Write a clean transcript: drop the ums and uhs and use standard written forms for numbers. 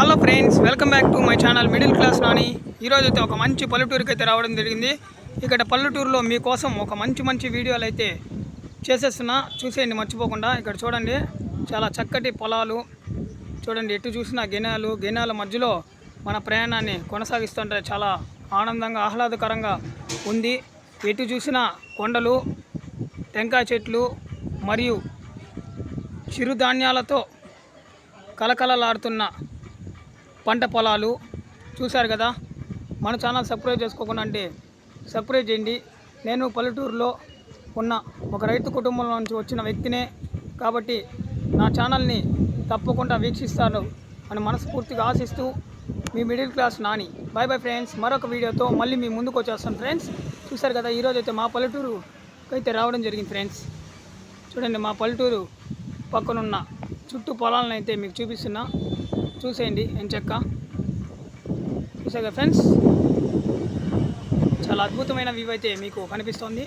Hello friends, welcome back to my channel middle class Nani. ఈరోజు అయితే ఒక మంచి పల్లెటూరుకి అయితే రావడం జరిగింది. ఇక్కడ పల్లెటూరులో మీకోసం ఒక మంచి వీడియోలు అయితే చేసేస్తున్నా, చూసేయండి మర్చిపోకుండా. ఇక్కడ చూడండి, చాలా చక్కటి పొలాలు చూడండి, ఎటు చూసినా గెనాల మధ్యలో మన ప్రయాణాన్ని కొనసాగిస్తుంటే చాలా ఆనందంగా ఆహ్లాదకరంగా ఉంది. ఎటు చూసినా కొండలు, టెంకాయ చెట్లు మరియు చిరుధాన్యాలతో కలకలలాడుతున్న పంట పొలాలు చూశారు కదా. మన ఛానల్ సబ్స్క్రైబ్ చేసుకోకుండా అంటే సబ్స్క్రైబ్ చేయండి. నేను పల్లెటూరులో ఉన్న ఒక రైతు కుటుంబంలో నుంచి వచ్చిన వ్యక్తినే కాబట్టి నా ఛానల్ని తప్పకుండా వీక్షిస్తాను అని మనస్ఫూర్తిగా ఆశిస్తూ మీ middle class Nani. Bye friends, మరొక వీడియోతో మళ్ళీ మీ ముందుకు వచ్చేస్తాను ఫ్రెండ్స్. చూశారు కదా, ఈరోజు అయితే మా పల్లెటూరు అయితే రావడం జరిగింది ఫ్రెండ్స్. చూడండి, మా పల్లెటూరు పక్కనున్న చుట్టూ పొలాలను అయితే మీకు చూపిస్తున్నా, చూసేయండి ఎంచక్క. చూసారు కదా ఫ్రెండ్స్, చాలా అద్భుతమైన వ్యూ అయితే మీకు కనిపిస్తుంది.